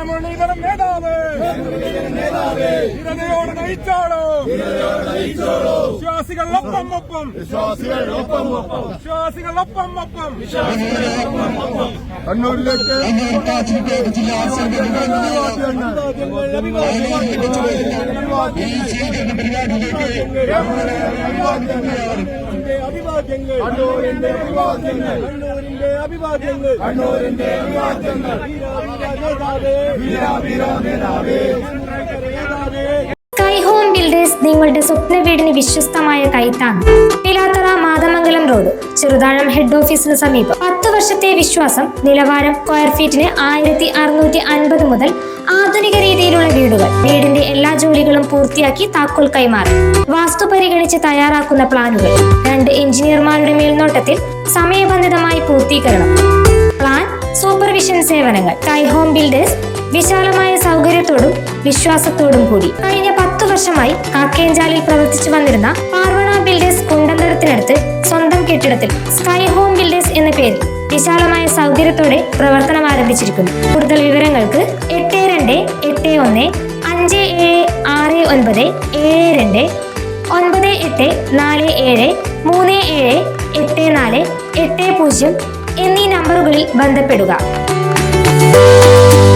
മുരളീധരൻ നേതാവ് ധീരതയോടെ നയിച്ചോളൂ. വിശ്വാസികളൊപ്പം ഒപ്പം കണ്ണൂരിലേക്ക് സ്കൈ ഹോം ബിൽഡേഴ്സ് നിങ്ങളുടെ സ്വപ്ന വീടിന് വിശ്വസ്തമായ കൈത്താങ്. പിലാത്തറ മാതമംഗലം റോഡ്, ചെറുതാഴം ഹെഡ് ഓഫീസിന് സമീപം. 10 വർഷത്തെ വിശ്വാസം, നിലവാരം. സ്ക്വയർ ഫീറ്റിന് 1650 മുതൽ. ആധുനിക രീതിയിലുള്ള വീടുകൾ. വീടിന്റെ എല്ലാ ജോലികളും പൂർത്തിയാക്കി താക്കോൽ കൈമാറും. വാസ്തു പരിഗണിച്ച് തയ്യാറാക്കുന്ന പ്ലാനുകൾ 2 എഞ്ചിനീയർമാരുടെ മേൽനോട്ടത്തിൽ സമയബന്ധിതമായി പൂർത്തീകരണം. പ്ലാൻ സൂപ്പർവിഷൻ സേവനങ്ങൾ. സ്കൈ ഹോം ബിൽഡേഴ്സ് വിശാലമായ സൗകര്യത്തോടും വിശ്വാസത്തോടും കൂടി. കഴിഞ്ഞ 10 വർഷമായി കാക്കേഞ്ചാലിൽ പ്രവർത്തിച്ചു വന്നിരുന്ന പാർവണ ബിൽഡേഴ്സ് കുണ്ടന്തടത്തിനടുത്ത് സ്വന്തം കെട്ടിടത്തിൽ സ്കൈ ഹോം ബിൽഡേഴ്സ് എന്ന പേരിൽ വിശാലമായ സൗകര്യത്തോടെ പ്രവർത്തനം ആരംഭിച്ചിരിക്കുന്നു. കൂടുതൽ വിവരങ്ങൾക്ക് 825747 എന്നീ നമ്പറുകളിൽ ബന്ധപ്പെടുക.